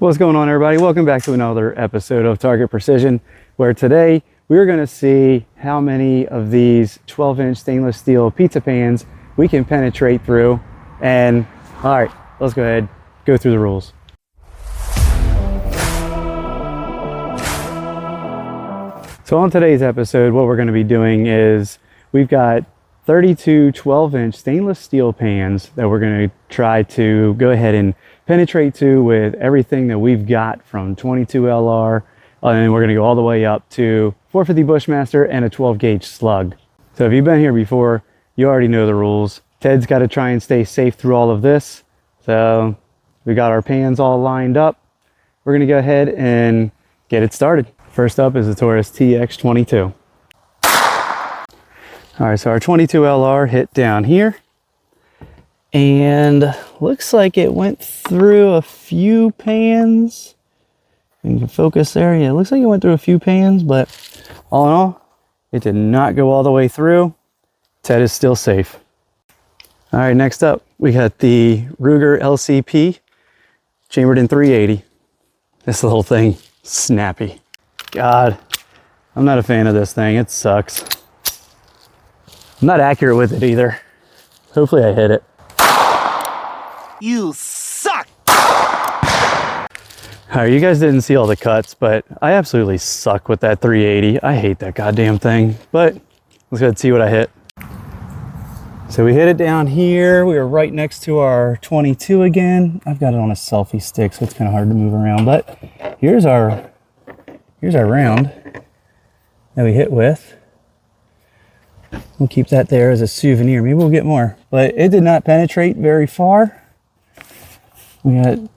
What's going on, everybody? Welcome back to another episode of Target Precision, where today we're going to see how many of these 12-inch stainless steel pizza pans we can penetrate through. And all right, let's go ahead, go through the rules. So on today's episode, what we're going to be doing is we've got 32 12-inch stainless steel pans that we're going to try to go ahead and penetrate to with everything that we've got from 22 LR, and we're going to go all the way up to 450 Bushmaster and a 12 gauge slug. So if you've been here before, you already know the rules. Ted's got to try and stay safe through all of this. So we got our pans all lined up. We're going to go ahead and get it started. First up is the Taurus TX22. All right, so our 22 LR hit down here, and looks like it went through a few pans. You can focus there. Yeah, it looks like it went through a few pans, but all in all, it did not go all the way through. Ted is still safe. All right, next up, we got the Ruger LCP, chambered in 380. This little thing, snappy. God, I'm not a fan of this thing. It sucks. I'm not accurate with it either. Hopefully I hit it. You suck! Alright, you guys didn't see all the cuts, but I absolutely suck with that 380. I hate that goddamn thing, but let's go ahead and see what I hit. So we hit it down here. We were right next to our 22 again. I've got it on a selfie stick, so it's kind of hard to move around, but here's our round that we hit with. We'll keep that there as a souvenir. Maybe we'll get more, but it did not penetrate very far. We got a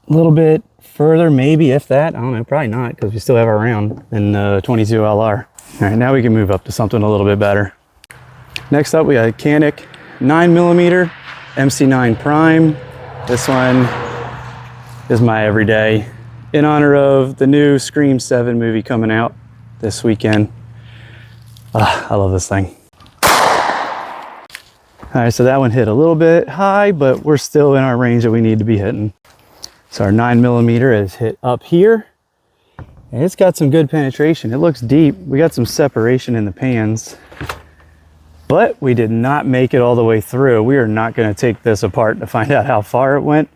little bit further, maybe, if that. I don't know, probably not, because we still have our round in the 22 LR. All right, now we can move up to something a little bit better. Next up, we got a Canik 9mm MC9 Prime. This one is my everyday, in honor of the new Scream 7 movie coming out this weekend. I love this thing. All right, so that one hit a little bit high, but we're still in our range that we need to be hitting. So our 9mm is hit up here, and it's got some good penetration. It looks deep. We got some separation in the pans, but we did not make it all the way through. We are not going to take this apart to find out how far it went.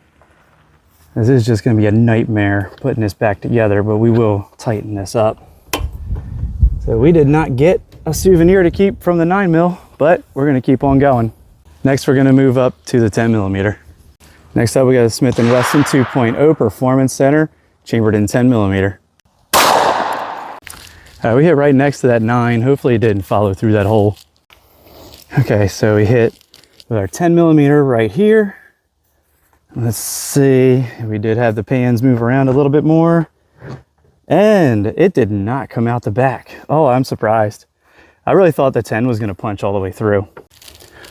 This is just going to be a nightmare putting this back together, but we will tighten this up. So we did not get a souvenir to keep from the 9mm, but we're going to keep on going. Next, we're going to move up to the 10mm. Next up, we got a Smith & Wesson 2.0 Performance Center, chambered in 10mm. We hit right next to that 9. Hopefully it didn't follow through that hole. Okay, so we hit with our 10mm right here. Let's see, we did have the pans move around a little bit more, and it did not come out the back. Oh, I'm surprised. I really thought the 10 was going to punch all the way through.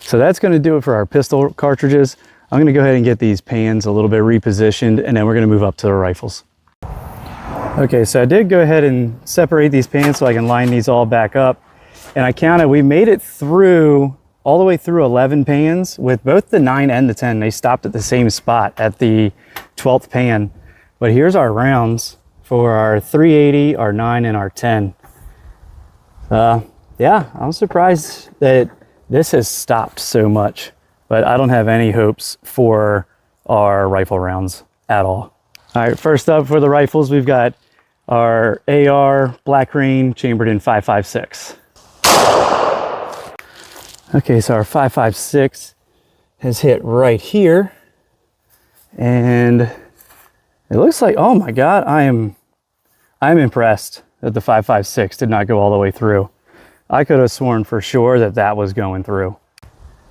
So that's going to do it for our pistol cartridges. I'm going to go ahead and get these pans a little bit repositioned, and then we're going to move up to the rifles. Okay, so I did go ahead and separate these pans so I can line these all back up. And I counted, we made it through, all the way through 11 pans with both the 9 and the 10. They stopped at the same spot at the 12th pan. But here's our rounds for our 380, our 9, and our 10. Yeah, I'm surprised that this has stopped so much, but I don't have any hopes for our rifle rounds at all. All right, first up for the rifles, we've got our AR Black Rain chambered in 5.56. Okay, so our 5.56 has hit right here, and it looks like, oh my God, I'm impressed that the 5.56 did not go all the way through. I could have sworn for sure that that was going through.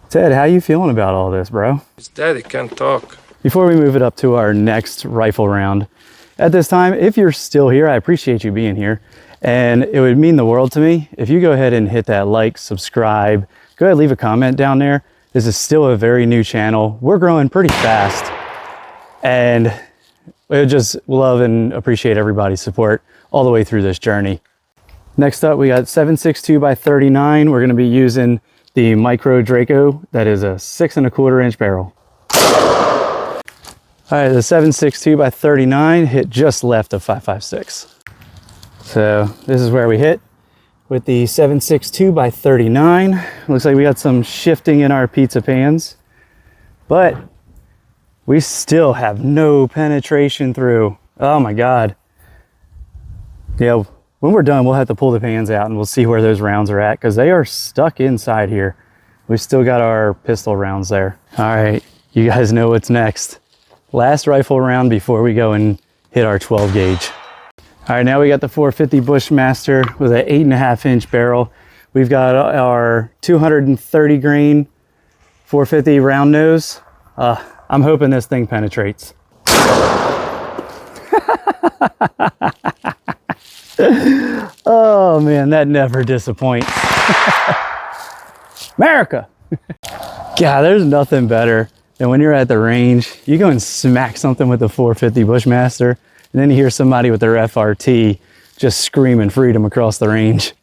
Ted, how you feeling about all this, bro? His daddy can't talk. Before we move it up to our next rifle round, at this time, if you're still here, I appreciate you being here. And it would mean the world to me if you go ahead and hit that like, subscribe, go ahead and leave a comment down there. This is still a very new channel. We're growing pretty fast. And I just love and appreciate everybody's support all the way through this journey. Next up, we got 7.62x39. We're going to be using the Micro Draco. That is a 6 1/4 inch barrel. All right, the 7.62 by 39 hit just left of 5.56. So this is where we hit with the 7.62 by 39. Looks like we got some shifting in our pizza pans, but we still have no penetration through. Oh my God. Yeah, when we're done, we'll have to pull the pans out and we'll see where those rounds are at because they are stuck inside here. We've still got our pistol rounds there. All right, you guys know what's next. Last rifle round before we go and hit our 12 gauge. All right, now we got the 450 Bushmaster with an 8.5 inch barrel. We've got our 230 grain 450 round nose. I'm hoping this thing penetrates. Oh man, that never disappoints. America. God, there's nothing better than when you're at the range, you go and smack something with the 450 Bushmaster, and then you hear somebody with their FRT just screaming freedom across the range.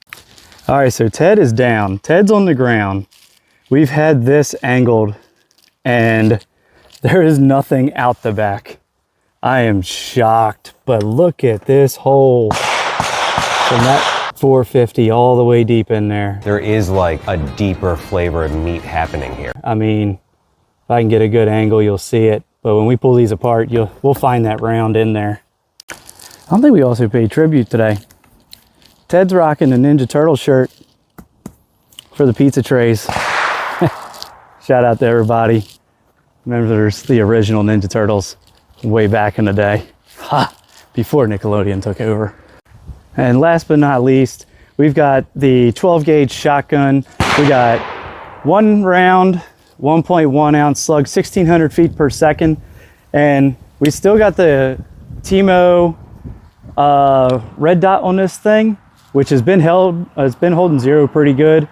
All right, so Ted is down. Ted's on the ground. We've had this angled and there is nothing out the back. I am shocked, but look at this hole from that 450 all the way deep in there. There is like a deeper flavor of meat happening here. I mean, if I can get a good angle, you'll see it. But when we pull these apart, we'll find that round in there. I don't think we also paid tribute today. Ted's rocking the Ninja Turtle shirt for the pizza trays. Shout out to everybody. Remember, there's the original Ninja Turtles way back in the day. Ha! Before Nickelodeon took over. And last but not least, we've got the 12 gauge shotgun. We got one round, 1.1 ounce slug, 1600 feet per second. And we still got the Timo red dot on this thing, which has been it's been holding zero pretty good.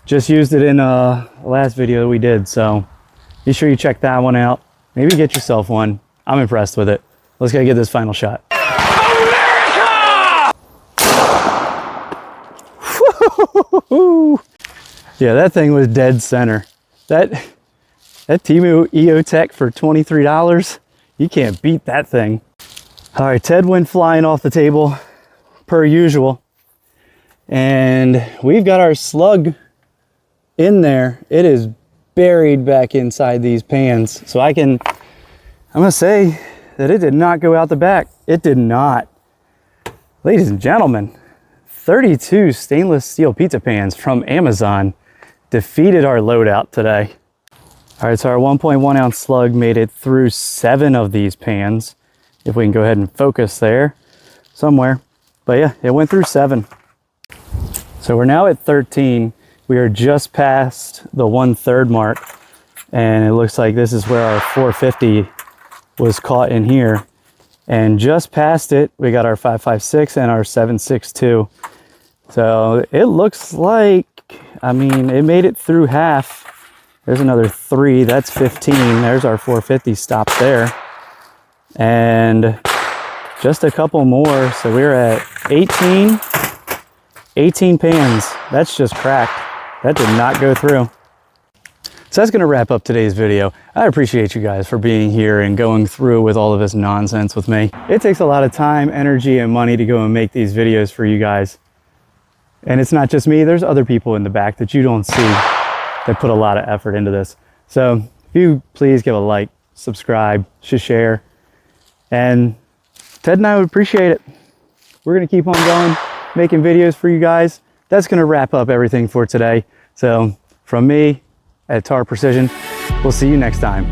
Just used it in the last video that we did. So be sure you check that one out. Maybe get yourself one. I'm impressed with it. Let's go get this final shot. Yeah, that thing was dead center. That Temu EOTech for $23, you can't beat that thing. All right, Ted went flying off the table per usual. And we've got our slug in there. It is buried back inside these pans. So I'm gonna say that it did not go out the back. It did not. Ladies and gentlemen, 32 stainless steel pizza pans from Amazon defeated our loadout today. All right, so our 1.1 ounce slug made it through 7 of these pans. If we can go ahead and focus there somewhere. But yeah, it went through 7. So we're now at 13. We are just past the 1/3 mark. And it looks like this is where our 450 was caught in here. And just past it, we got our 5.56 and our 7.62. So it looks like, I mean, it made it through half. There's another 3, that's 15. There's our 450 stop there. And just a couple more. So we're at 18 pans. That's just cracked. That did not go through. So that's gonna wrap up today's video. I appreciate you guys for being here and going through with all of this nonsense with me. It takes a lot of time, energy, and money to go and make these videos for you guys. And it's not just me, there's other people in the back that you don't see that put a lot of effort into this. So if you please give a like, subscribe, share, and Ted and I would appreciate it. We're gonna keep on going, making videos for you guys. That's gonna wrap up everything for today. So from me at Tar Precision, we'll see you next time.